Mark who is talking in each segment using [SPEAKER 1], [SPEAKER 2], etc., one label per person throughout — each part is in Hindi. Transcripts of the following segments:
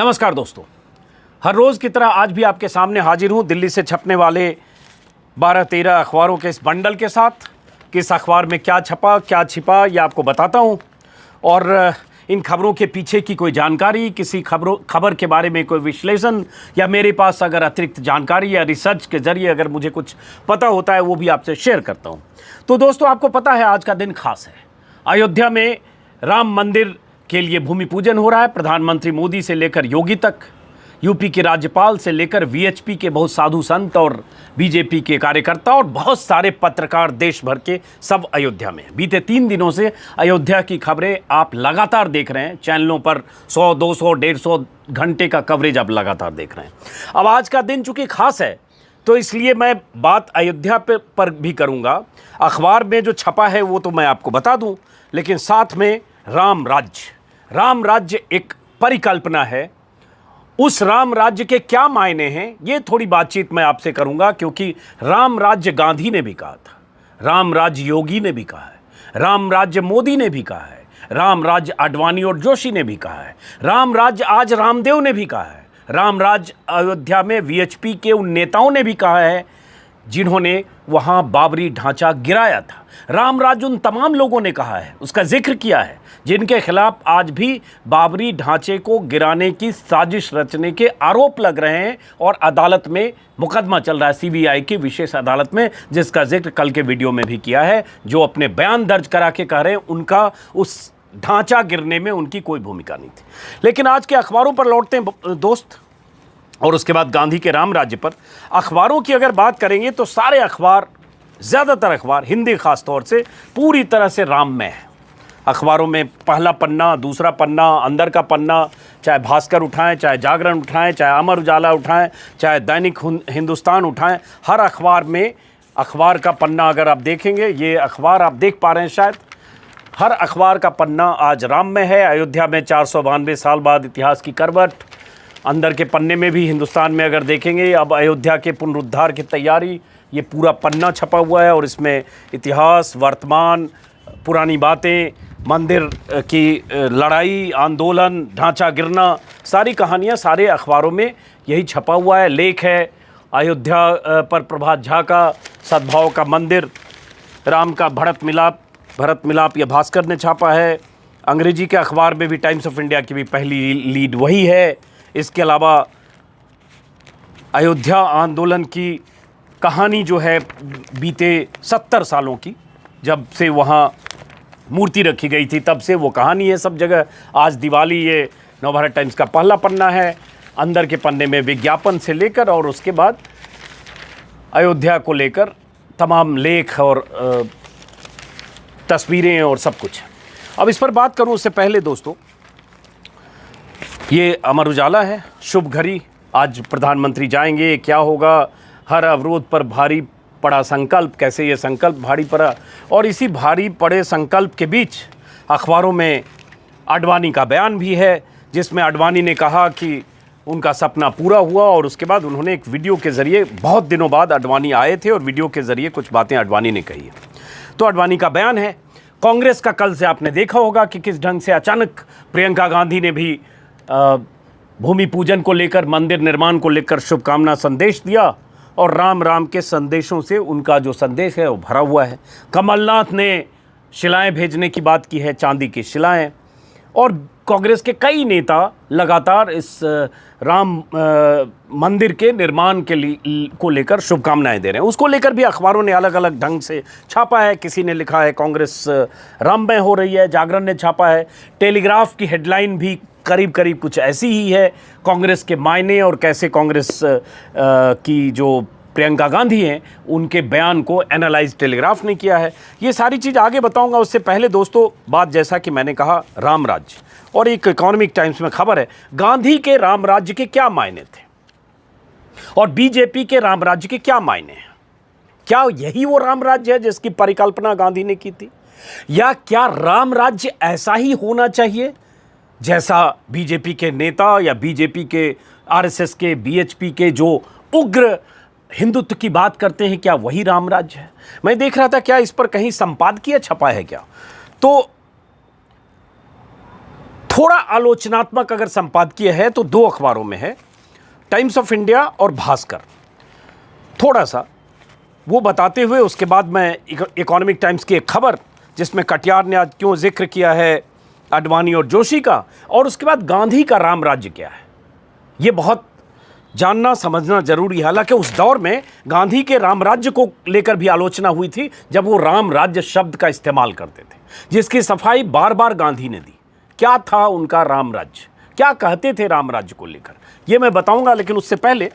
[SPEAKER 1] नमस्कार दोस्तों, हर रोज़ की तरह आज भी आपके सामने हाजिर हूँ दिल्ली से छपने वाले 12-13 अखबारों के इस बंडल के साथ। किस अखबार में क्या छपा क्या छिपा ये आपको बताता हूँ, और इन खबरों के पीछे की कोई जानकारी, किसी खबर के बारे में कोई विश्लेषण, या मेरे पास अगर अतिरिक्त जानकारी या रिसर्च के ज़रिए अगर मुझे कुछ पता होता है वो भी आपसे शेयर करता हूँ। तो दोस्तों, आपको पता है आज का दिन खास है। अयोध्या में राम मंदिर के लिए भूमि पूजन हो रहा है। प्रधानमंत्री मोदी से लेकर योगी तक, यूपी के राज्यपाल से लेकर वीएचपी के बहुत साधु संत और बीजेपी के कार्यकर्ता और बहुत सारे पत्रकार देश भर के सब अयोध्या में। बीते 3 दिनों से अयोध्या की खबरें आप लगातार देख रहे हैं चैनलों पर। 100, 200, 150 घंटे का कवरेज आप लगातार देख रहे हैं। अब आज का दिन चूंकि खास है तो इसलिए मैं बात अयोध्या पर भी करूंगा। अखबार में जो छपा है वो तो मैं आपको बता दूं, लेकिन साथ में राम राज्य एक परिकल्पना है। उस राम राज्य के क्या मायने हैं ये थोड़ी बातचीत मैं आपसे करूंगा, क्योंकि राम राज्य गांधी ने भी कहा था, राम राज्य योगी ने भी कहा है, राम राज्य मोदी ने भी कहा है, राम राज्य आडवाणी और जोशी ने भी कहा है, राम राज्य आज रामदेव ने भी कहा है, राम राज्य अयोध्या में वीएचपी के उन नेताओं ने भी कहा है जिन्होंने वहां बाबरी ढांचा गिराया था। राम राज्य उन तमाम लोगों ने कहा है, उसका जिक्र किया है, जिनके खिलाफ आज भी बाबरी ढांचे को गिराने की साजिश रचने के आरोप लग रहे हैं और अदालत में मुकदमा चल रहा है, सीबीआई की विशेष अदालत में, जिसका जिक्र कल के वीडियो में भी किया है। जो अपने बयान दर्ज करा के कह रहे हैं उनका उस ढांचा गिरने में उनकी कोई भूमिका नहीं थी। लेकिन आज के अखबारों पर लौटते हैं दोस्त, और उसके बाद गांधी के राम राज्य पर। अखबारों की अगर बात करेंगे तो सारे अखबार, ज़्यादातर अखबार हिंदी खास तौर से, पूरी तरह से राममय है। अखबारों में पहला पन्ना, दूसरा पन्ना, अंदर का पन्ना, चाहे भास्कर उठाएं, चाहे जागरण उठाएं, चाहे अमर उजाला उठाएं, चाहे दैनिक हिंदुस्तान उठाएं, हर अखबार में अखबार का पन्ना अगर आप देखेंगे, ये अखबार आप देख पा रहे हैं शायद, हर अखबार का पन्ना आज राममय है। अयोध्या में 492 साल बाद इतिहास की करवट। अंदर के पन्ने में भी हिंदुस्तान में अगर देखेंगे, अब अयोध्या के पुनरुद्धार की तैयारी, ये पूरा पन्ना छपा हुआ है और इसमें इतिहास, वर्तमान, पुरानी बातें, मंदिर की लड़ाई, आंदोलन, ढांचा गिरना, सारी कहानियाँ सारे अखबारों में यही छपा हुआ है। लेख है अयोध्या पर प्रभात झा का सद्भाव का मंदिर, राम का भरत मिलाप ये भास्कर ने छापा है। अंग्रेजी के अखबार में भी टाइम्स ऑफ इंडिया की भी पहली लीड वही है। इसके अलावा अयोध्या आंदोलन की कहानी जो है बीते 70 सालों की, जब से वहाँ मूर्ति रखी गई थी तब से वो कहानी है सब जगह। आज दिवाली, ये नवभारत टाइम्स का पहला पन्ना है। अंदर के पन्ने में विज्ञापन से लेकर और उसके बाद अयोध्या को लेकर तमाम लेख और तस्वीरें और सब कुछ। अब इस पर बात करूं उससे पहले दोस्तों, ये अमर उजाला है, शुभ घड़ी, आज प्रधानमंत्री जाएंगे, क्या होगा, हर अवरोध पर भारी पड़ा संकल्प, कैसे ये संकल्प भारी पड़ा। और इसी भारी पड़े संकल्प के बीच अखबारों में आडवाणी का बयान भी है, जिसमें आडवाणी ने कहा कि उनका सपना पूरा हुआ, और उसके बाद उन्होंने एक वीडियो के ज़रिए, बहुत दिनों बाद आडवाणी आए थे और वीडियो के ज़रिए कुछ बातें आडवाणी ने कही है। तो आडवाणी का बयान है। कांग्रेस का कल से आपने देखा होगा कि किस ढंग से अचानक प्रियंका गांधी ने भी भूमि पूजन को लेकर, मंदिर निर्माण को लेकर शुभकामना संदेश दिया, और राम के संदेशों से उनका जो संदेश है वो भरा हुआ है। कमलनाथ ने शिलाएं भेजने की बात की है, चांदी की शिलाएं, और कांग्रेस के कई नेता लगातार इस राम मंदिर के निर्माण को लेकर शुभकामनाएं दे रहे हैं। उसको लेकर भी अखबारों ने अलग अलग ढंग से छापा है। किसी ने लिखा है कांग्रेस राममय हो रही है, जागरण ने छापा है। टेलीग्राफ की हेडलाइन भी करीब करीब कुछ ऐसी ही है, कांग्रेस के मायने और कैसे कांग्रेस की जो प्रियंका गांधी हैं उनके बयान को एनालाइज टेलीग्राफ ने किया है। ये सारी चीज़ आगे बताऊंगा। उससे पहले दोस्तों, बात जैसा कि मैंने कहा, राम राज्य, और एक इकोनॉमिक टाइम्स में खबर है गांधी के राम राज्य के क्या मायने थे और बीजेपी के राम राज्य के क्या मायने हैं। क्या यही वो राम राज्य है जिसकी परिकल्पना गांधी ने की थी, या क्या राम राज्य ऐसा ही होना चाहिए जैसा बीजेपी के नेता या बीजेपी के, आरएसएस के, बीएचपी के जो उग्र हिंदुत्व की बात करते हैं, क्या वही राम राज्य है। मैं देख रहा था क्या इस पर कहीं संपादकीय छपा है क्या। तो थोड़ा आलोचनात्मक अगर संपादकीय है तो दो अखबारों में है, टाइम्स ऑफ इंडिया और भास्कर। थोड़ा सा वो बताते हुए उसके बाद मैं इकोनॉमिक टाइम्स की एक खबर जिसमें कटियार ने आज क्यों जिक्र किया है आडवाणी और जोशी का, और उसके बाद गांधी का राम राज्य क्या है, ये बहुत जानना समझना जरूरी है। हालांकि उस दौर में गांधी के राम राज्य को लेकर भी आलोचना हुई थी जब वो राम राज्य शब्द का इस्तेमाल करते थे, जिसकी सफाई बार बार गांधी ने दी। क्या था उनका राम राज्य, क्या कहते थे राम राज्य को लेकर, ये मैं बताऊंगा। लेकिन उससे पहले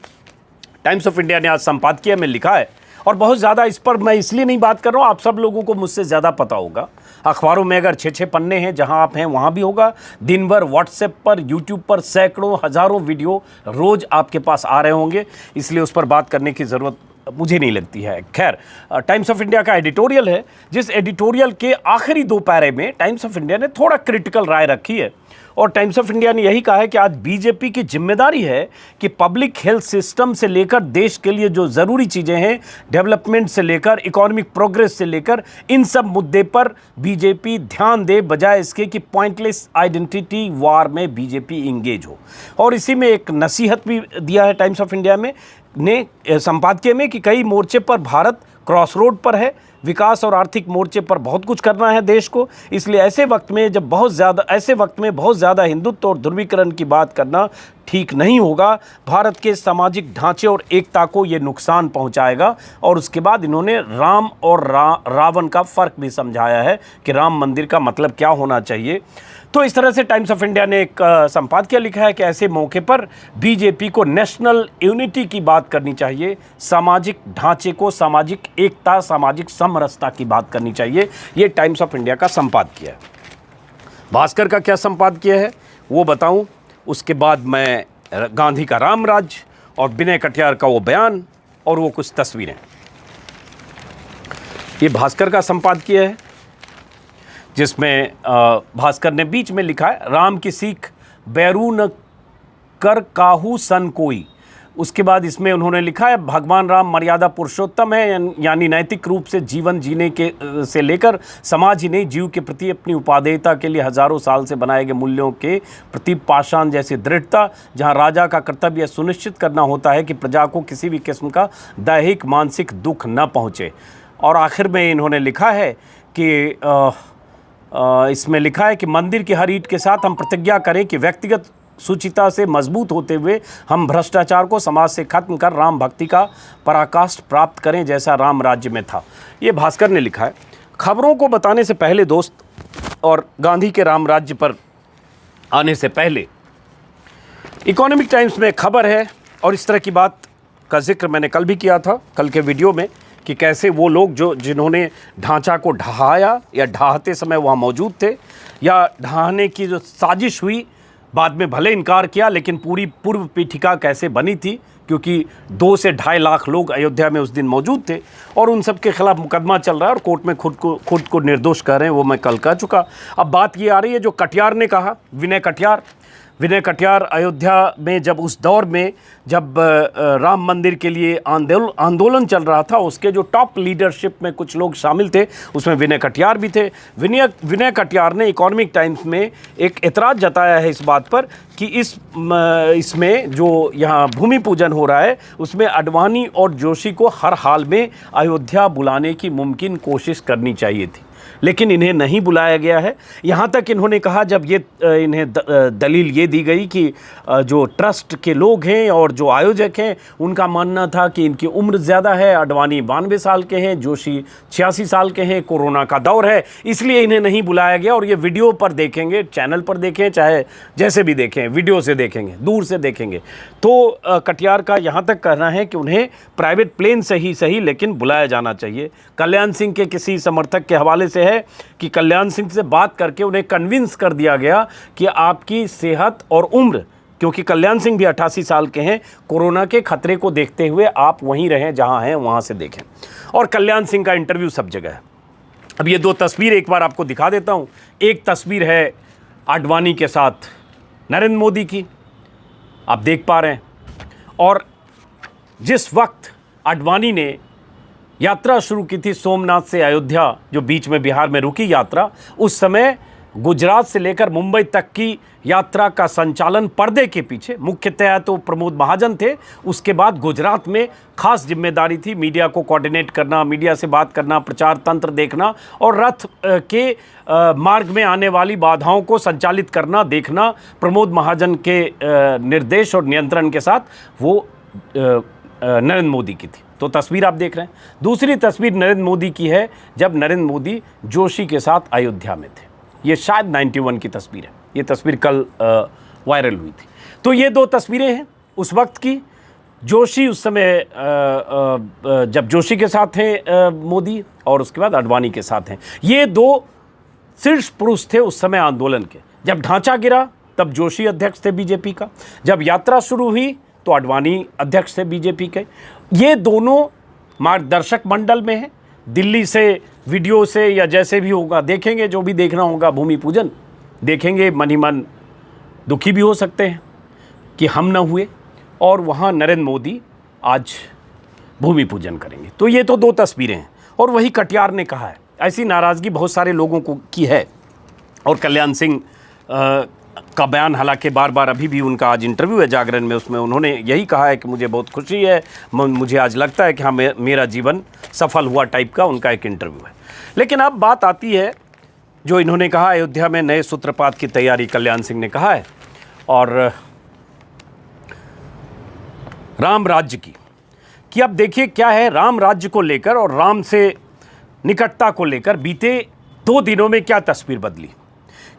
[SPEAKER 1] टाइम्स ऑफ इंडिया ने आज संपादकीय में लिखा है, और बहुत ज़्यादा इस पर मैं इसलिए नहीं बात कर रहा हूँ, आप सब लोगों को मुझसे ज़्यादा पता होगा। अखबारों में अगर 6-6 पन्ने हैं, जहाँ आप हैं वहाँ भी होगा। दिन भर व्हाट्सएप पर, यूट्यूब पर सैकड़ों हज़ारों वीडियो रोज़ आपके पास आ रहे होंगे, इसलिए उस पर बात करने की ज़रूरत मुझे नहीं लगती है। खैर, टाइम्स ऑफ इंडिया का एडिटोरियल है, जिस एडिटोरियल के आखिरी 2 पैरे में टाइम्स ऑफ इंडिया ने थोड़ा क्रिटिकल राय रखी है। और टाइम्स ऑफ इंडिया ने यही कहा है कि आज बीजेपी की जिम्मेदारी है कि पब्लिक हेल्थ सिस्टम से लेकर देश के लिए जो ज़रूरी चीज़ें हैं, डेवलपमेंट से लेकर इकोनॉमिक प्रोग्रेस से लेकर, इन सब मुद्दे पर बीजेपी ध्यान दे, बजाय इसके कि पॉइंटलेस आइडेंटिटी वार में बीजेपी इंगेज हो। और इसी में एक नसीहत भी दिया है टाइम्स ऑफ इंडिया में ने संपादकीय में कि कई मोर्चे पर भारत क्रॉस रोड पर है, विकास और आर्थिक मोर्चे पर बहुत कुछ करना है देश को, इसलिए ऐसे वक्त में बहुत ज़्यादा हिंदुत्व और ध्रुवीकरण की बात करना ठीक नहीं होगा। भारत के सामाजिक ढांचे और एकता को ये नुकसान पहुंचाएगा। और उसके बाद इन्होंने राम और रावण का फ़र्क भी समझाया है कि राम मंदिर का मतलब क्या होना चाहिए। तो इस तरह से टाइम्स ऑफ इंडिया ने एक संपादकीय लिखा है कि ऐसे मौके पर बीजेपी को नेशनल यूनिटी की बात करनी चाहिए, सामाजिक ढांचे को, सामाजिक एकता, सामाजिक समरसता की बात करनी चाहिए। ये टाइम्स ऑफ इंडिया का संपादकीय है। भास्कर का क्या संपादकीय है वो बताऊं, उसके बाद मैं गांधी का राम राज्य और विनय कटियार का वो बयान और वो कुछ तस्वीरें। ये भास्कर का संपादकीय है, जिसमें भास्कर ने बीच में लिखा है, राम की सीख बैरू न कर काहू सन कोई। उसके बाद इसमें उन्होंने लिखा है, भगवान राम मर्यादा पुरुषोत्तम है, यानी नैतिक रूप से जीवन जीने के से लेकर समाज ही नहीं, जीव के प्रति अपनी उपादेयता के लिए हजारों साल से बनाए गए मूल्यों के प्रति पाषाण जैसी दृढ़ता, जहां राजा का कर्तव्य सुनिश्चित करना होता है कि प्रजा को किसी भी किस्म का दैहिक मानसिक दुख न पहुँचे। और आखिर में इन्होंने लिखा है कि इसमें लिखा है कि मंदिर की हर ईंट के साथ हम प्रतिज्ञा करें कि व्यक्तिगत सुचिता से मजबूत होते हुए हम भ्रष्टाचार को समाज से खत्म कर राम भक्ति का पराकाष्ठ प्राप्त करें, जैसा राम राज्य में था। ये भास्कर ने लिखा है। खबरों को बताने से पहले दोस्त, और गांधी के राम राज्य पर आने से पहले, इकोनॉमिक टाइम्स में खबर है, और इस तरह की बात का जिक्र मैंने कल भी किया था, कल के वीडियो में, कि कैसे वो लोग जिन्होंने ढांचा को ढहाया या ढहाते समय वहाँ मौजूद थे, या ढहाने की जो साजिश हुई, बाद में भले इनकार किया, लेकिन पूरी पूर्व पीठिका कैसे बनी थी, क्योंकि 2 से 2.5 लाख लोग अयोध्या में उस दिन मौजूद थे, और उन सब के खिलाफ मुकदमा चल रहा है और कोर्ट में खुद को निर्दोष कर रहे हैं, वो मैं कल कह चुका। अब बात ये आ रही है जो कटियार ने कहा, विनय कटियार अयोध्या में जब उस दौर में जब राम मंदिर के लिए आंदोलन चल रहा था, उसके जो टॉप लीडरशिप में कुछ लोग शामिल थे, उसमें विनय कटियार भी थे। विनय कटियार ने इकोनॉमिक टाइम्स में एक एतराज़ जताया है इस बात पर कि इसमें जो यहाँ भूमि पूजन हो रहा है, उसमें आडवाणी और जोशी को हर हाल में अयोध्या बुलाने की मुमकिन कोशिश करनी चाहिए थी, लेकिन इन्हें नहीं बुलाया गया है। यहाँ तक इन्होंने कहा, जब ये इन्हें दलील ये दी गई कि जो ट्रस्ट के लोग हैं और जो आयोजक हैं, उनका मानना था कि इनकी उम्र ज़्यादा है, आडवाणी 92 साल के हैं, जोशी 86 साल के हैं, कोरोना का दौर है, इसलिए इन्हें नहीं बुलाया गया। और ये वीडियो पर देखेंगे, चैनल पर देखें, चाहे जैसे भी देखें, वीडियो से देखेंगे, दूर से देखेंगे, तो कटियार का यहाँ तक कहना है कि उन्हें प्राइवेट प्लेन से ही सही, लेकिन बुलाया जाना चाहिए। कल्याण सिंह के किसी समर्थक के हवाले से है कि कल्याण सिंह से बात करके उन्हें कन्विंस कर दिया गया कि आपकी सेहत और उम्र, क्योंकि कल्याण सिंह भी 88 साल के हैं, कोरोना के खतरे को देखते हुए आप वहीं रहें जहां हैं, वहां से देखें। और कल्याण सिंह का इंटरव्यू सब जगह है। अब ये 2 तस्वीर एक बार आपको दिखा देता हूं। एक तस्वीर है आडवाणी के साथ नरेंद्र मोदी की, आप देख पा रहे हैं, और जिस वक्त आडवाणी ने यात्रा शुरू की थी सोमनाथ से अयोध्या, जो बीच में बिहार में रुकी यात्रा, उस समय गुजरात से लेकर मुंबई तक की यात्रा का संचालन पर्दे के पीछे, मुख्यतः तो प्रमोद महाजन थे, उसके बाद गुजरात में खास जिम्मेदारी थी मीडिया को कोऑर्डिनेट करना, मीडिया से बात करना, प्रचार तंत्र देखना और रथ के मार्ग में आने वाली बाधाओं को संचालित करना, देखना। प्रमोद महाजन के निर्देश और नियंत्रण के साथ वो नरेंद्र मोदी की थी। तो तस्वीर आप देख रहे हैं। दूसरी तस्वीर नरेंद्र मोदी की है जब नरेंद्र मोदी जोशी के साथ अयोध्या में थे। ये शायद 91 की तस्वीर है। ये तस्वीर कल वायरल हुई थी। तो ये दो तस्वीरें हैं उस वक्त की। जोशी उस समय जब जोशी के साथ थे मोदी, और उसके बाद आडवाणी के साथ हैं। ये दो शीर्ष पुरुष थे उस समय आंदोलन के। जब ढांचा गिरा तब जोशी अध्यक्ष थे बीजेपी का, जब यात्रा शुरू हुई तो आडवाणी अध्यक्ष थे बीजेपी के। ये दोनों मार्गदर्शक मंडल में हैं। दिल्ली से वीडियो से या जैसे भी होगा देखेंगे, जो भी देखना होगा भूमि पूजन देखेंगे, मन ही मन दुखी भी हो सकते हैं कि हम न हुए, और वहाँ नरेंद्र मोदी आज भूमि पूजन करेंगे। तो ये तो दो तस्वीरें हैं। और वही कटियार ने कहा है, ऐसी नाराज़गी बहुत सारे लोगों को की है। और कल्याण सिंह का बयान, हालांकि बार बार अभी भी उनका आज इंटरव्यू है जागरण में, उसमें उन्होंने यही कहा है कि मुझे बहुत खुशी है, मुझे आज लगता है कि हाँ मेरा जीवन सफल हुआ टाइप का उनका एक इंटरव्यू है। लेकिन अब बात आती है जो इन्होंने कहा अयोध्या में नए सूत्रपात की तैयारी, कल्याण सिंह ने कहा है, और राम राज्य की, कि अब देखिए क्या है राम राज्य को लेकर और राम से निकटता को लेकर बीते 2 दिनों में क्या तस्वीर बदली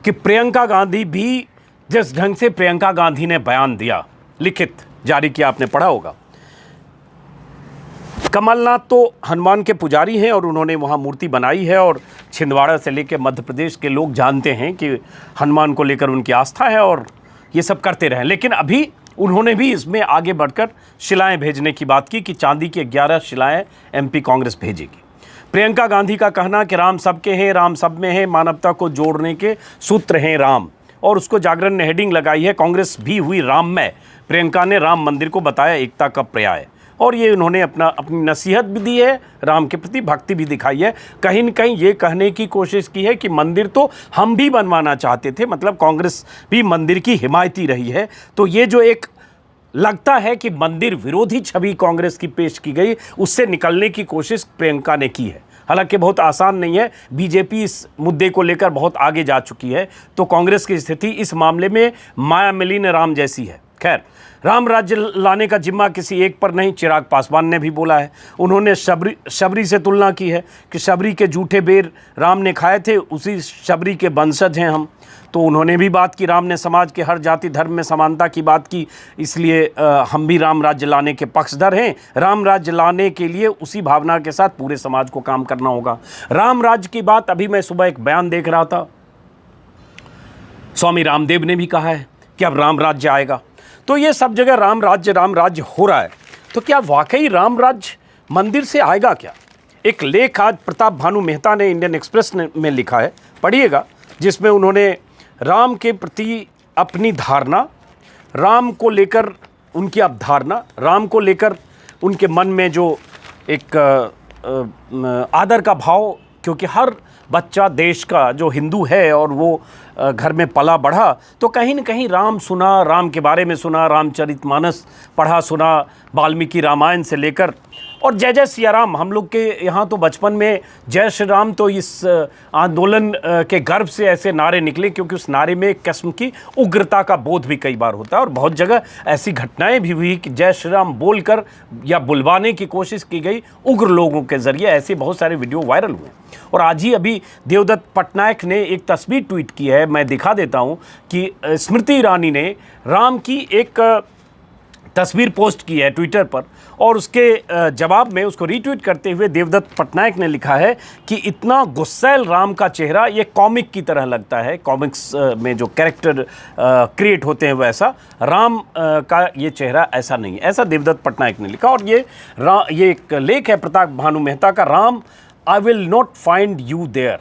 [SPEAKER 1] कि प्रियंका गांधी भी, जिस ढंग से प्रियंका गांधी ने बयान दिया, लिखित जारी किया, आपने पढ़ा होगा। कमलनाथ तो हनुमान के पुजारी हैं और उन्होंने वहाँ मूर्ति बनाई है, और छिंदवाड़ा से लेकर मध्य प्रदेश के लोग जानते हैं कि हनुमान को लेकर उनकी आस्था है और ये सब करते रहें। लेकिन अभी उन्होंने भी इसमें आगे बढ़कर शिलाएं भेजने की बात की कि चांदी की 11 शिलाएं एमपी कांग्रेस भेजेगी। प्रियंका गांधी का कहना कि राम सबके हैं, राम सब में है, मानवता को जोड़ने के सूत्र हैं राम, और उसको जागरण ने हेडिंग लगाई है, कांग्रेस भी हुई राममय। प्रियंका ने राम मंदिर को बताया एकता का पर्याय, और ये उन्होंने अपनी नसीहत भी दी है, राम के प्रति भक्ति भी दिखाई है। कहीं न कहीं ये कहने की कोशिश की है कि मंदिर तो हम भी बनवाना चाहते थे, मतलब कांग्रेस भी मंदिर की हिमायती रही है। तो ये जो एक लगता है कि मंदिर विरोधी छवि कांग्रेस की पेश की गई, उससे निकलने की कोशिश प्रियंका ने की है। हालांकि बहुत आसान नहीं है, बीजेपी इस मुद्दे को लेकर बहुत आगे जा चुकी है, तो कांग्रेस की स्थिति इस मामले में मायामिलीन राम जैसी है। खैर, राम राज्य लाने का जिम्मा किसी एक पर नहीं, चिराग पासवान ने भी बोला है। उन्होंने शबरी से तुलना की है कि शबरी के जूठे बेर राम ने खाए थे, उसी शबरी के वंशज हैं हम। तो उन्होंने भी बात की, राम ने समाज के हर जाति धर्म में समानता की बात की, इसलिए हम भी राम राज्य लाने के पक्षधर हैं। राम राज्य लाने के लिए उसी भावना के साथ पूरे समाज को काम करना होगा। राम राज्य की बात, अभी मैं सुबह एक बयान देख रहा था, स्वामी रामदेव ने भी कहा है कि अब राम राज्य आएगा। तो ये सब जगह राम राज्य हो रहा है, तो क्या वाकई राम राज्य मंदिर से आएगा क्या? एक लेख आज प्रताप भानु मेहता ने इंडियन एक्सप्रेस में लिखा है, पढ़िएगा, जिसमें उन्होंने राम के प्रति अपनी धारणा, राम को लेकर उनकी अवधारणा, राम को लेकर उनके मन में जो एक आदर का भाव, क्योंकि हर बच्चा देश का जो हिंदू है और वो घर में पला बढ़ा, तो कहीं न कहीं राम सुना, राम के बारे में सुना, रामचरितमानस पढ़ा सुना, वाल्मीकि रामायण से लेकर, और जय जय सिया राम। हम लोग के यहाँ तो बचपन में जय श्री राम तो इस आंदोलन के गर्भ से ऐसे नारे निकले, क्योंकि उस नारे में एक किस्म की उग्रता का बोध भी कई बार होता है, और बहुत जगह ऐसी घटनाएं भी हुई कि जय श्री राम बोलकर या बुलवाने की कोशिश की गई उग्र लोगों के ज़रिए। ऐसे बहुत सारे वीडियो वायरल हुए। और आज ही अभी देवदत्त पटनायक ने एक तस्वीर ट्वीट की है, मैं दिखा देता हूँ, कि स्मृति ईरानी ने राम की एक तस्वीर पोस्ट की है ट्विटर पर, और उसके जवाब में उसको रीट्वीट करते हुए देवदत्त पटनायक ने लिखा है कि इतना गुस्सैल राम का चेहरा ये कॉमिक की तरह लगता है, कॉमिक्स में जो कैरेक्टर क्रिएट होते हैं वैसा, राम का ये चेहरा ऐसा नहीं है, ऐसा देवदत्त पटनायक ने लिखा। और ये एक लेख है प्रताप भानु मेहता का, Ram I will not find you there,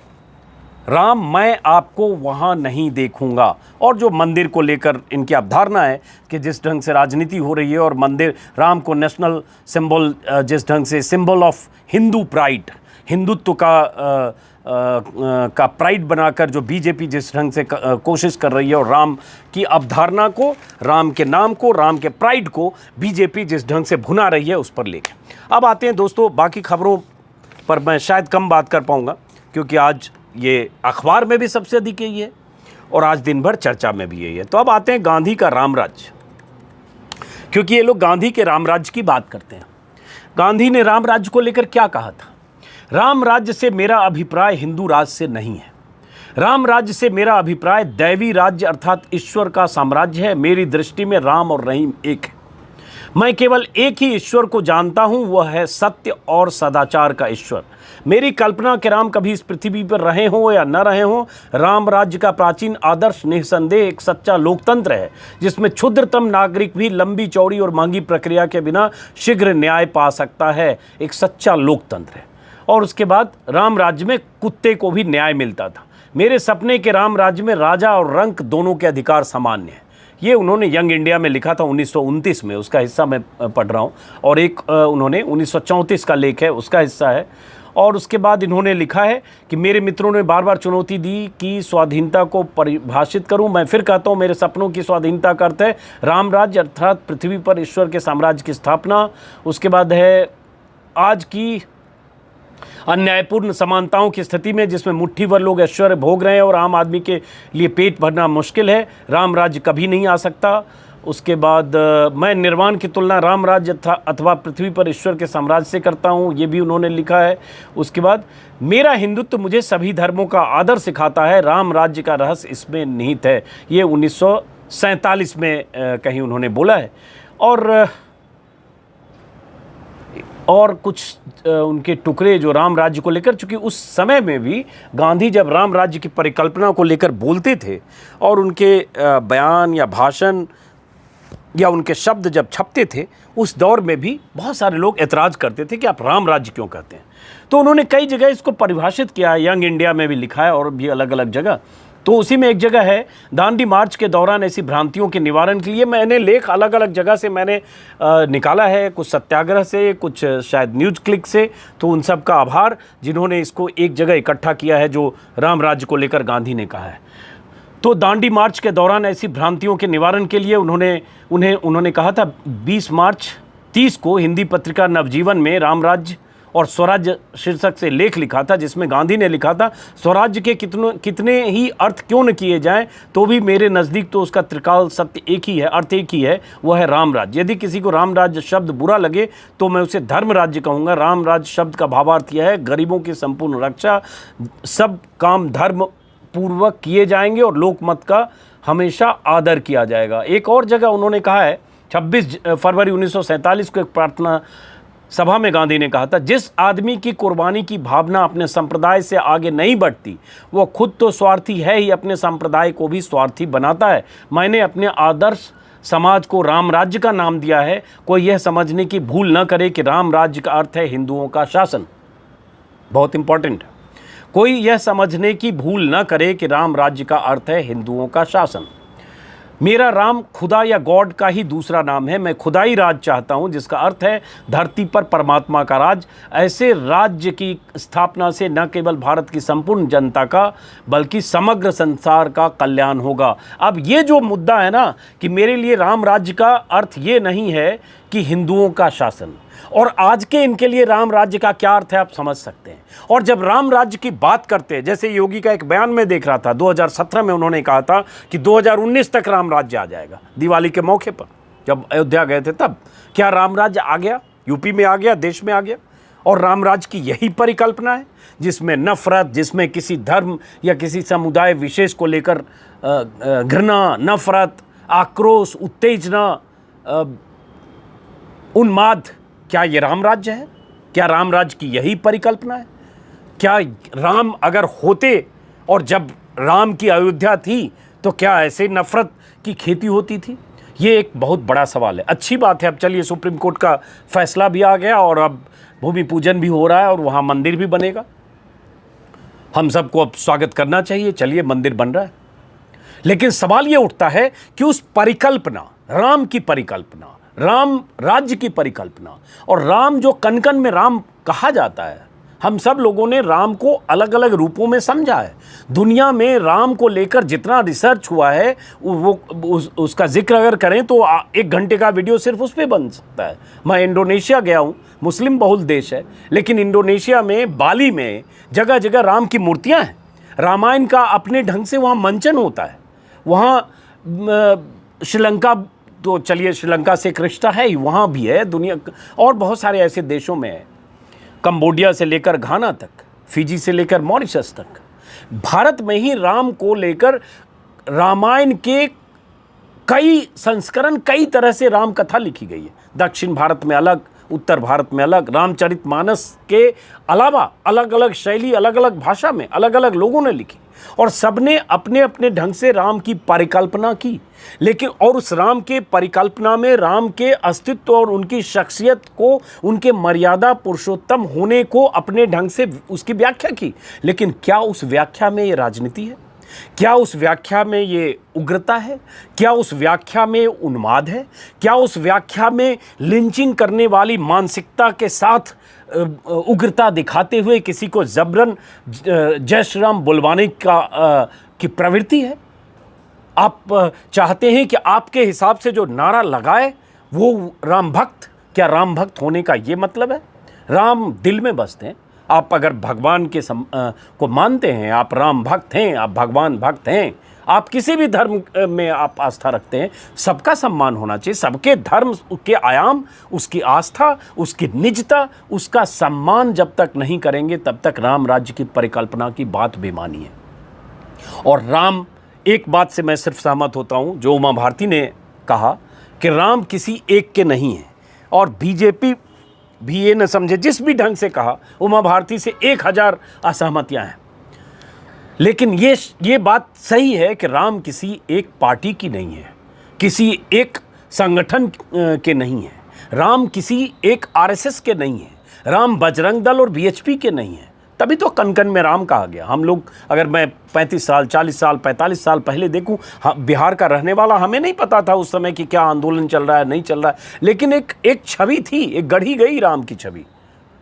[SPEAKER 1] Ram मैं आपको वहाँ नहीं देखूंगा। और जो मंदिर को लेकर इनकी अवधारणा है कि जिस ढंग से राजनीति हो रही है, और मंदिर राम को नेशनल सिंबल, जिस ढंग से symbol of Hindu pride, Hindutva का का प्राइड बनाकर जो बीजेपी जिस ढंग से कोशिश कर रही है, और राम की अवधारणा को, राम के नाम को, राम के प्राइड को बीजेपी जिस ढंग से भुना रही है, उस पर लेके अब आते हैं दोस्तों। बाकी खबरों पर मैं शायद कम बात कर पाऊंगा, क्योंकि आज ये अखबार में भी सबसे अधिक यही है और आज दिन भर चर्चा में भी यही है। तो अब आते हैं गांधी का रामराज्य, क्योंकि ये लोग गांधी के रामराज्य की बात करते हैं। गांधी ने रामराज्य को लेकर क्या कहा था? राम राज्य से मेरा अभिप्राय हिंदू राज से नहीं है। राम राज्य से मेरा अभिप्राय दैवी राज्य अर्थात ईश्वर का साम्राज्य है। मेरी दृष्टि में राम और रहीम एक है। मैं केवल एक ही ईश्वर को जानता हूं, वह है सत्य और सदाचार का ईश्वर। मेरी कल्पना के राम कभी इस पृथ्वी पर रहे हों या न रहे हों, राम राज्य का प्राचीन आदर्श निस्संदेह एक सच्चा लोकतंत्र है, जिसमें क्षुद्रतम नागरिक भी लंबी चौड़ी और महंगी प्रक्रिया के बिना शीघ्र न्याय पा सकता है। एक सच्चा लोकतंत्र है। और उसके बाद राम राज्य में कुत्ते को भी न्याय मिलता था। मेरे सपने के राम राज्य में राजा और रंक दोनों के अधिकार सामान्य हैं। ये उन्होंने यंग इंडिया में लिखा था 1929 में, उसका हिस्सा मैं पढ़ रहा हूँ। और एक उन्होंने 1934 का लेख है, उसका हिस्सा है। और उसके बाद इन्होंने लिखा है कि मेरे मित्रों ने बार बार चुनौती दी कि स्वाधीनता को परिभाषित करूं। मैं फिर कहता हूं, मेरे सपनों की स्वाधीनता का अर्थ है राम राज्य अर्थात पृथ्वी पर ईश्वर के साम्राज्य की स्थापना। उसके बाद है आज की अन्यायपूर्ण समानताओं की स्थिति में, जिसमें मुट्ठी भर लोग ऐश्वर्य भोग रहे हैं और आम आदमी के लिए पेट भरना मुश्किल है, राम राज्य कभी नहीं आ सकता। उसके बाद मैं निर्वाण की तुलना राम राज्य अथवा पृथ्वी पर ईश्वर के साम्राज्य से करता हूँ, ये भी उन्होंने लिखा है। उसके बाद मेरा हिंदुत्व मुझे सभी धर्मों का आदर सिखाता है, राम राज्य का रहस्य इसमें निहित है। ये 1947 में कहीं उन्होंने बोला है। और कुछ उनके टुकड़े जो राम राज्य को लेकर, चूँकि उस समय में भी गांधी जब राम राज्य की परिकल्पना को लेकर बोलते थे और उनके बयान या भाषण या उनके शब्द जब छपते थे, उस दौर में भी बहुत सारे लोग एतराज़ करते थे कि आप राम राज्य क्यों कहते हैं। तो उन्होंने कई जगह इसको परिभाषित किया है, यंग इंडिया में भी लिखा है और भी अलग अलग जगह। तो उसी में एक जगह है, दांडी मार्च के दौरान ऐसी भ्रांतियों के निवारण के लिए मैंने लेख अलग अलग जगह से मैंने निकाला है, कुछ सत्याग्रह से, कुछ शायद न्यूज़ क्लिक से। तो उन सब का आभार जिन्होंने इसको एक जगह इकट्ठा किया है, जो राम राज्य को लेकर गांधी ने कहा है। तो दांडी मार्च के दौरान ऐसी भ्रांतियों के निवारण के लिए उन्होंने कहा था 20 मार्च 30 को हिंदी पत्रिका नवजीवन में राम राज्य और स्वराज्य शीर्षक से लेख लिखा था, जिसमें गांधी ने लिखा था, स्वराज्य के कितने ही अर्थ क्यों न किए जाएं, तो भी मेरे नज़दीक तो उसका त्रिकाल सत्य एक ही है, अर्थ एक ही है, वह है राम राज्य। यदि किसी को राम राज्य शब्द बुरा लगे तो मैं उसे धर्म राज्य कहूँगा। राम राज्य शब्द का भावार्थ यह है, गरीबों की संपूर्ण रक्षा, सब काम धर्म पूर्वक किए जाएंगे और लोकमत का हमेशा आदर किया जाएगा। एक और जगह उन्होंने कहा है, 26 फरवरी 1947 को एक प्रार्थना सभा में गांधी ने कहा था, जिस आदमी की कुर्बानी की भावना अपने संप्रदाय से आगे नहीं बढ़ती, वो खुद तो स्वार्थी है ही, अपने संप्रदाय को भी स्वार्थी बनाता है। मैंने अपने आदर्श समाज को राम राज्य का नाम दिया है। कोई यह समझने की भूल न करे कि राम राज्य का अर्थ है हिंदुओं का शासन। बहुत इंपॉर्टेंट है। कोई यह समझने की भूल न करे कि राम राज्य का अर्थ है हिंदुओं का शासन। मेरा राम खुदा या गॉड का ही दूसरा नाम है। मैं खुदाई राज चाहता हूं, जिसका अर्थ है धरती पर परमात्मा का राज। ऐसे राज्य की स्थापना से न केवल भारत की संपूर्ण जनता का बल्कि समग्र संसार का कल्याण होगा। अब ये जो मुद्दा है ना, कि मेरे लिए राम राज्य का अर्थ ये नहीं है कि हिंदुओं का शासन, और आज के इनके लिए राम राज्य का क्या अर्थ है आप समझ सकते हैं। और जब राम राज्य की बात करते हैं, जैसे योगी का एक बयान में देख रहा था 2017 में, उन्होंने कहा था कि 2019 तक राम राज्य आ जाएगा। दिवाली के मौके पर जब अयोध्या गए थे तब, क्या राम राज्य आ गया? यूपी में आ गया, देश में आ गया। और राम राज्य की यही परिकल्पना है, जिसमें नफरत, जिसमें किसी धर्म या किसी समुदाय विशेष को लेकर घृणा, नफरत, आक्रोश, उत्तेजना, उन्माद। क्या ये राम राज्य है? क्या राम राज्य की यही परिकल्पना है? क्या राम अगर होते और जब राम की अयोध्या थी तो क्या ऐसे नफरत की खेती होती थी? ये एक बहुत बड़ा सवाल है। अच्छी बात है, अब चलिए सुप्रीम कोर्ट का फैसला भी आ गया और अब भूमि पूजन भी हो रहा है और वहाँ मंदिर भी बनेगा। हम सबको अब स्वागत करना चाहिए, चलिए मंदिर बन रहा है। लेकिन सवाल ये उठता है कि उस परिकल्पना, राम की परिकल्पना, राम राज्य की परिकल्पना, और राम जो कन कन में राम कहा जाता है, हम सब लोगों ने राम को अलग अलग रूपों में समझा है। दुनिया में राम को लेकर जितना रिसर्च हुआ है उसका जिक्र अगर करें तो 1 घंटे का वीडियो सिर्फ उस पर बन सकता है। मैं इंडोनेशिया गया हूँ, मुस्लिम बहुल देश है, लेकिन इंडोनेशिया में बाली में जगह जगह राम की मूर्तियाँ हैं। रामायण का अपने ढंग से वहाँ मंचन होता है। वहाँ श्रीलंका, तो चलिए श्रीलंका से एक रिश्ता है ही, वहाँ भी है। दुनिया और बहुत सारे ऐसे देशों में है, कंबोडिया से लेकर घाना तक, फिजी से लेकर मॉरिशस तक। भारत में ही राम को लेकर रामायण के कई संस्करण, कई तरह से राम कथा लिखी गई है। दक्षिण भारत में अलग, उत्तर भारत में अलग। रामचरितमानस के अलावा अलग अलग शैली, अलग अलग भाषा में अलग अलग लोगों ने लिखी और सबने अपने अपने ढंग से राम की परिकल्पना की। लेकिन और उस राम के परिकल्पना में राम के अस्तित्व और उनकी शख्सियत को, उनके मर्यादा पुरुषोत्तम होने को अपने ढंग से उसकी व्याख्या की। लेकिन क्या उस व्याख्या में ये राजनीति है? क्या उस व्याख्या में ये उग्रता है? क्या उस व्याख्या में उन्माद है? क्या उस व्याख्या में लिंचिंग करने वाली मानसिकता के साथ उग्रता दिखाते हुए किसी को जबरन जय श्री राम बुलवाने की प्रवृत्ति है? आप चाहते हैं कि आपके हिसाब से जो नारा लगाए वो राम भक्त, क्या राम भक्त होने का ये मतलब है? राम दिल में बसते हैं। आप अगर भगवान के को मानते हैं, आप राम भक्त हैं, आप भगवान भक्त हैं, आप किसी भी धर्म में आप आस्था रखते हैं, सबका सम्मान होना चाहिए। सबके धर्म के आयाम, उसकी आस्था, उसकी निजता, उसका सम्मान जब तक नहीं करेंगे तब तक राम राज्य की परिकल्पना की बात बेमानी है। और राम, एक बात से मैं सिर्फ सहमत होता हूं, जो उमा भारती ने कहा कि राम किसी एक के नहीं है, और बीजेपी भी ये न समझे, जिस भी ढंग से कहा, उमा भारती से 1000 असहमतियां हैं। लेकिन ये बात सही है कि राम किसी एक पार्टी की नहीं है, किसी एक संगठन के नहीं है, राम किसी एक आरएसएस के नहीं है, राम बजरंग दल और बीएचपी के नहीं है। तभी तो कन कन में राम कहा गया। हम लोग, अगर मैं 35 साल, 40 साल, 45 साल पहले देखूं, बिहार का रहने वाला, हमें नहीं पता था उस समय कि क्या आंदोलन चल रहा है, नहीं चल रहा है, लेकिन एक छवि थी, एक गढ़ी गई राम की छवि,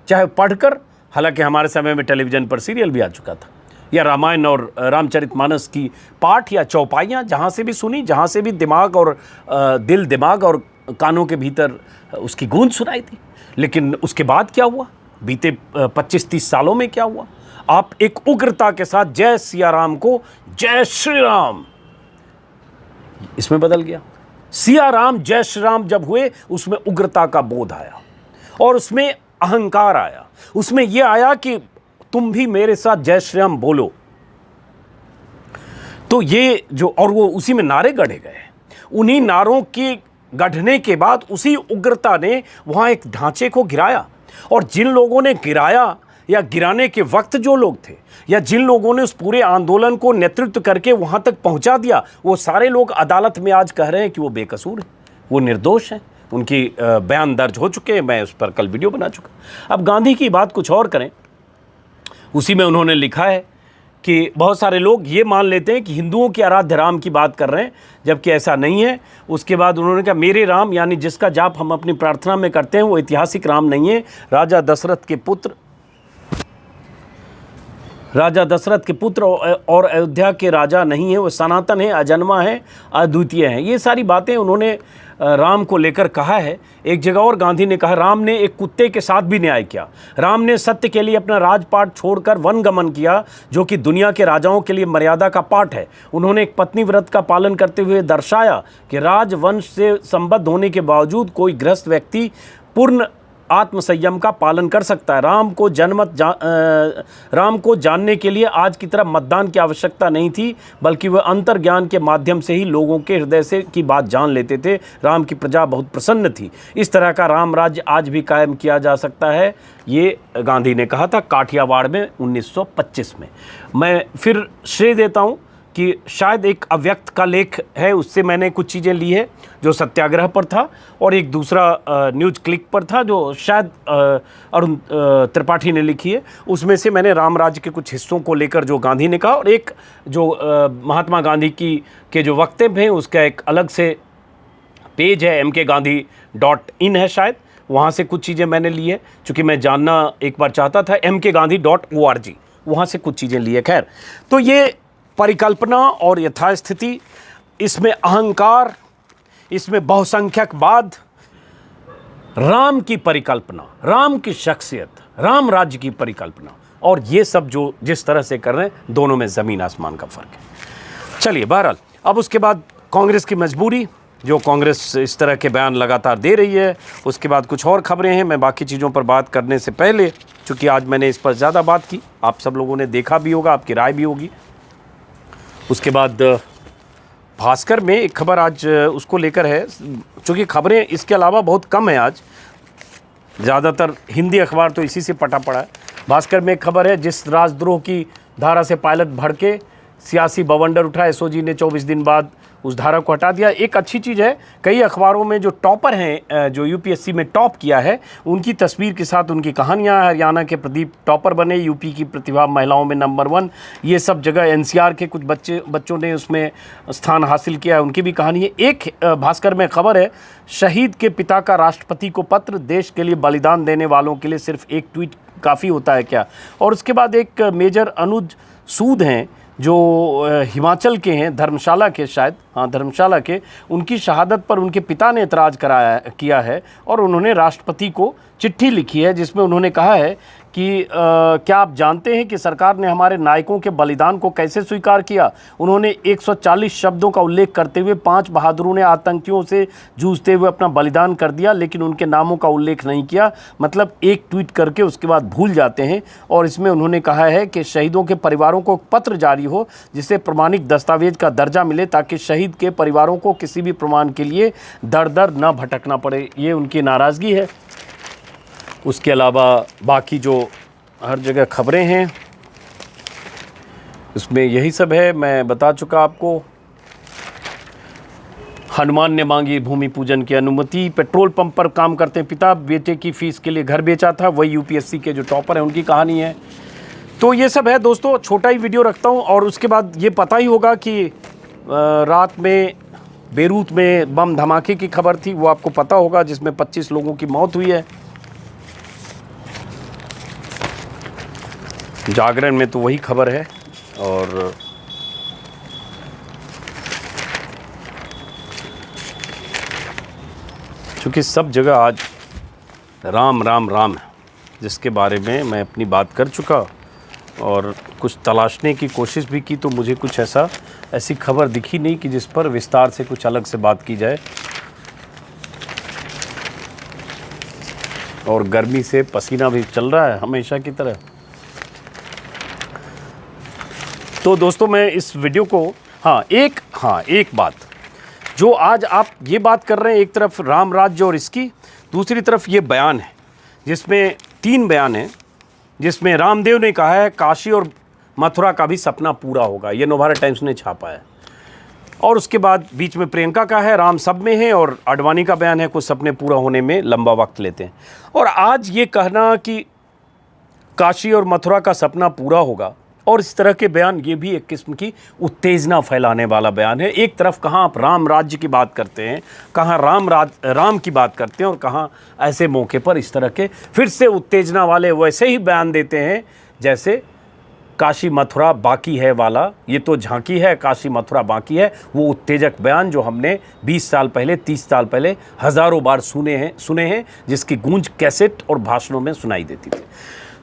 [SPEAKER 1] चाहे पढ़कर। हालांकि हमारे समय में टेलीविज़न पर सीरियल भी आ चुका था, या रामायण और रामचरितमानस की पाठ या चौपाइयाँ जहाँ से भी सुनी, जहाँ से भी दिमाग और दिल, दिमाग और कानों के भीतर उसकी गूंज सुनाई थी। लेकिन उसके बाद क्या हुआ? बीते 25-30 सालों में क्या हुआ? आप एक उग्रता के साथ जय सिया राम को जय श्री राम, इसमें बदल गया। सिया राम जय श्री राम जब हुए, उसमें उग्रता का बोध आया और उसमें अहंकार आया, उसमें यह आया कि तुम भी मेरे साथ जय श्री राम बोलो। तो ये जो, और वो उसी में नारे गढ़े गए। उन्हीं नारों के गढ़ने के बाद उसी उग्रता ने वहां एक ढांचे को गिराया, और जिन लोगों ने गिराया या गिराने के वक्त जो लोग थे, या जिन लोगों ने उस पूरे आंदोलन को नेतृत्व करके वहां तक पहुंचा दिया, वो सारे लोग अदालत में आज कह रहे हैं कि वो बेकसूर हैं, वो निर्दोष हैं, उनकी बयान दर्ज हो चुके हैं। मैं उस पर कल वीडियो बना चुका। अब गांधी की बात कुछ और करें, उसी में उन्होंने लिखा है कि बहुत सारे लोग ये मान लेते हैं कि हिंदुओं के आराध्य राम की बात कर रहे हैं, जबकि ऐसा नहीं है। उसके बाद उन्होंने कहा, मेरे राम यानी जिसका जाप हम अपनी प्रार्थना में करते हैं, वो ऐतिहासिक राम नहीं है। राजा दशरथ के पुत्र और अयोध्या के राजा नहीं है, वो सनातन है, अजन्मा है, अद्वितीय है। ये सारी बातें उन्होंने राम को लेकर कहा है। एक जगह और गांधी ने कहा, राम ने एक कुत्ते के साथ भी न्याय किया। राम ने सत्य के लिए अपना राजपाट छोड़कर वन गमन किया, जो कि दुनिया के राजाओं के लिए मर्यादा का पाठ है। उन्होंने एक पत्नी व्रत का पालन करते हुए दर्शाया कि राजवंश से संबद्ध होने के बावजूद कोई गृहस्थ व्यक्ति पूर्ण आत्मसंयम का पालन कर सकता है। राम को जानने के लिए आज की तरह मतदान की आवश्यकता नहीं थी, बल्कि वह अंतर्ज्ञान के माध्यम से ही लोगों के हृदय से की बात जान लेते थे। राम की प्रजा बहुत प्रसन्न थी। इस तरह का राम राज्य आज भी कायम किया जा सकता है। ये गांधी ने कहा था काठियावाड़ में 1925 में। मैं फिर श्रेय देता हूँ कि शायद एक अव्यक्त का लेख है, उससे मैंने कुछ चीज़ें ली है, जो सत्याग्रह पर था, और एक दूसरा न्यूज़ क्लिक पर था, जो शायद अरुण त्रिपाठी ने लिखी है। उसमें से मैंने राम राज्य के कुछ हिस्सों को लेकर जो गांधी ने कहा, और एक जो महात्मा गांधी के जो वक्तव्य हैं, उसका एक अलग से पेज है, mkgandhi.in है शायद, वहाँ से कुछ चीज़ें मैंने ली है, चूँकि मैं जानना एक बार चाहता था, mkgandhi.org, वहाँ से कुछ चीज़ें ली है। खैर, तो ये परिकल्पना और यथास्थिति, इसमें अहंकार, इसमें बहुसंख्यकवाद, राम की परिकल्पना, राम की शख्सियत, राम राज्य की परिकल्पना, और ये सब जो जिस तरह से कर रहे हैं, दोनों में ज़मीन आसमान का फ़र्क है। चलिए, बहरहाल अब उसके बाद कांग्रेस की मजबूरी, जो कांग्रेस इस तरह के बयान लगातार दे रही है। उसके बाद कुछ और खबरें हैं। मैं बाकी चीज़ों पर बात करने से पहले, चूँकि आज मैंने इस पर ज़्यादा बात की, आप सब लोगों ने देखा भी होगा, आपकी राय भी होगी। उसके बाद भास्कर में एक खबर आज उसको लेकर है, चूँकि खबरें इसके अलावा बहुत कम है आज, ज़्यादातर हिंदी अखबार तो इसी से पटा पड़ा है। भास्कर में एक खबर है, जिस राजद्रोह की धारा से पायलट भड़के, सियासी बवंडर उठा, एसओजी ने 24 दिन बाद उस धारा को हटा दिया। एक अच्छी चीज़ है, कई अखबारों में जो टॉपर हैं, जो यूपीएससी में टॉप किया है, उनकी तस्वीर के साथ उनकी कहानियाँ। हरियाणा के प्रदीप टॉपर बने, यूपी की प्रतिभा महिलाओं में नंबर 1, ये सब जगह एनसीआर के कुछ बच्चों ने उसमें स्थान हासिल किया है, उनकी भी कहानी है। एक भास्कर में खबर है, शहीद के पिता का राष्ट्रपति को पत्र, देश के लिए बलिदान देने वालों के लिए सिर्फ एक ट्वीट काफ़ी होता है क्या। और उसके बाद एक मेजर अनुज सूद हैं, जो हिमाचल के हैं, धर्मशाला के, शायद हाँ धर्मशाला के, उनकी शहादत पर उनके पिता ने एतराज़ किया है और उन्होंने राष्ट्रपति को चिट्ठी लिखी है, जिसमें उन्होंने कहा है कि क्या आप जानते हैं कि सरकार ने हमारे नायकों के बलिदान को कैसे स्वीकार किया। उन्होंने 140 शब्दों का उल्लेख करते हुए 5 बहादुरों ने आतंकियों से जूझते हुए अपना बलिदान कर दिया, लेकिन उनके नामों का उल्लेख नहीं किया। मतलब एक ट्वीट करके उसके बाद भूल जाते हैं। और इसमें उन्होंने कहा है कि शहीदों के परिवारों को पत्र जारी हो, जिससे प्रमाणिक दस्तावेज का दर्जा मिले, ताकि शहीद के परिवारों को किसी भी प्रमाण के लिए दर दर न भटकना पड़े। ये उनकी नाराज़गी है। उसके अलावा बाकी जो हर जगह खबरें हैं, उसमें यही सब है, मैं बता चुका आपको। हनुमान ने मांगी भूमि पूजन की अनुमति, पेट्रोल पंप पर काम करते पिता बेटे की फीस के लिए घर बेचा था, वही यूपीएससी के जो टॉपर हैं उनकी कहानी है। तो ये सब है दोस्तों, छोटा ही वीडियो रखता हूँ। और उसके बाद ये पता ही होगा कि रात में बेरूत में बम धमाके की खबर थी, वो आपको पता होगा, जिसमें 25 लोगों की मौत हुई है। जागरण में तो वही खबर है। और चूँकि सब जगह आज राम राम राम है, जिसके बारे में मैं अपनी बात कर चुका और कुछ तलाशने की कोशिश भी की, तो मुझे कुछ ऐसी खबर दिखी नहीं कि जिस पर विस्तार से कुछ अलग से बात की जाए। और गर्मी से पसीना भी चल रहा है हमेशा की तरह। तो दोस्तों, मैं इस वीडियो को एक बात, जो आज आप ये बात कर रहे हैं, एक तरफ राम राज्य और इसकी, दूसरी तरफ ये बयान है, जिसमें 3 बयान हैं, जिसमें रामदेव ने कहा है काशी और मथुरा का भी सपना पूरा होगा, ये नवभारत टाइम्स ने छापा है। और उसके बाद बीच में प्रियंका का है राम सब में है, और आडवाणी का बयान है कुछ सपने पूरा होने में लंबा वक्त लेते हैं। और आज ये कहना कि काशी और मथुरा का सपना पूरा होगा, और इस तरह के बयान, ये भी एक किस्म की उत्तेजना फैलाने वाला बयान है। एक तरफ कहाँ आप राम राज्य की बात करते हैं, कहाँ राम की बात करते हैं, और कहाँ ऐसे मौके पर इस तरह के फिर से उत्तेजना वाले वैसे ही बयान देते हैं जैसे काशी मथुरा बाकी है वाला। ये तो झांकी है, काशी मथुरा बाकी है, वो उत्तेजक बयान जो हमने 20 साल पहले, 30 साल पहले हज़ारों बार सुने हैं, जिसकी गूंज कैसेट और भाषणों में सुनाई देती थी।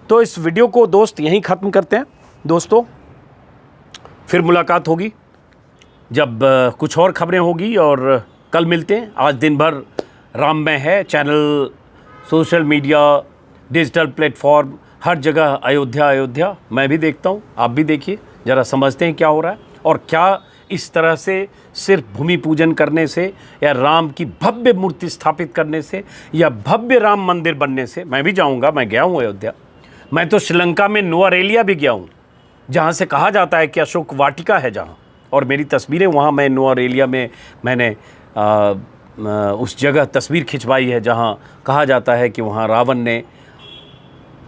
[SPEAKER 1] तो इस वीडियो को दोस्त यहीं ख़त्म करते हैं। दोस्तों, फिर मुलाकात होगी जब कुछ और खबरें होगी, और कल मिलते हैं। आज दिन भर राममय है, channel, social media, digital platform, हर जगह अयोध्या। मैं भी देखता हूँ, आप भी देखिए, ज़रा समझते हैं क्या हो रहा है, और क्या इस तरह से सिर्फ भूमि पूजन करने से, या राम की भव्य मूर्ति स्थापित करने से, या भव्य राम मंदिर बनने से। मैं भी जाऊँगा, मैं गया हूँ अयोध्या, मैं तो श्रीलंका में नुआरेलिया भी गया हूँ, जहाँ से कहा जाता है कि अशोक वाटिका है जहाँ, और मेरी तस्वीरें वहाँ, मैं नुआरेलिया में मैंने उस जगह तस्वीर खिंचवाई है जहाँ कहा जाता है कि वहाँ रावण ने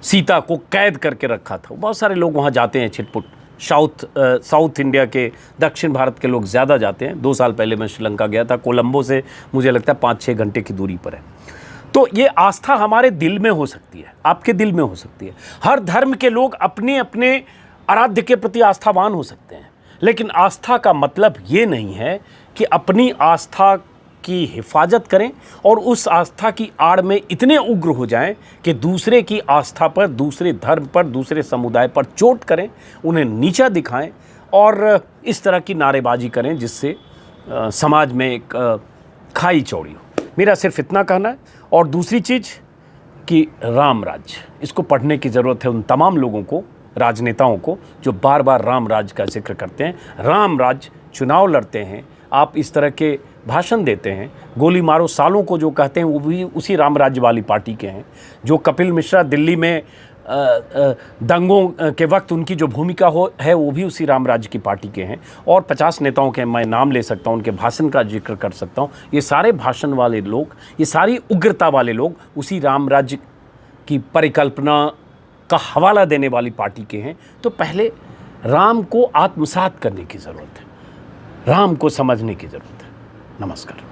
[SPEAKER 1] सीता को कैद करके रखा था। बहुत सारे लोग वहाँ जाते हैं छिटपुट, साउथ इंडिया के, दक्षिण भारत के लोग ज़्यादा जाते हैं। 2 साल पहले मैं श्रीलंका गया था, कोलंबो से मुझे लगता है 5-6 घंटे की दूरी पर है। तो ये आस्था हमारे दिल में हो सकती है, आपके दिल में हो सकती है। हर धर्म के लोग अपने अपने आराध्य के प्रति आस्थावान हो सकते हैं, लेकिन आस्था का मतलब ये नहीं है कि अपनी आस्था की हिफाजत करें और उस आस्था की आड़ में इतने उग्र हो जाएं कि दूसरे की आस्था पर, दूसरे धर्म पर, दूसरे समुदाय पर चोट करें, उन्हें नीचा दिखाएं और इस तरह की नारेबाजी करें जिससे समाज में एक खाई चौड़ी हो। मेरा सिर्फ इतना कहना है। और दूसरी चीज़ कि राम राज्य, इसको पढ़ने की ज़रूरत है उन तमाम लोगों को, राजनेताओं को, जो बार बार राम राज्य का जिक्र करते हैं। राम राज्य, चुनाव लड़ते हैं, आप इस तरह के भाषण देते हैं, गोली मारो सालों को जो कहते हैं वो भी उसी राम राज्य वाली पार्टी के हैं। जो कपिल मिश्रा दिल्ली में दंगों के वक्त उनकी जो भूमिका है वो भी उसी राम राज्य की पार्टी के हैं। और 50 नेताओं के मैं नाम ले सकता हूं, उनके भाषण का जिक्र कर सकता हूं। ये सारे भाषण वाले लोग, ये सारी उग्रता वाले लोग उसी राम राज्य की परिकल्पना का हवाला देने वाली पार्टी के हैं। तो पहले राम को आत्मसात करने की ज़रूरत है, राम को समझने की ज़रूरत है। नमस्कार।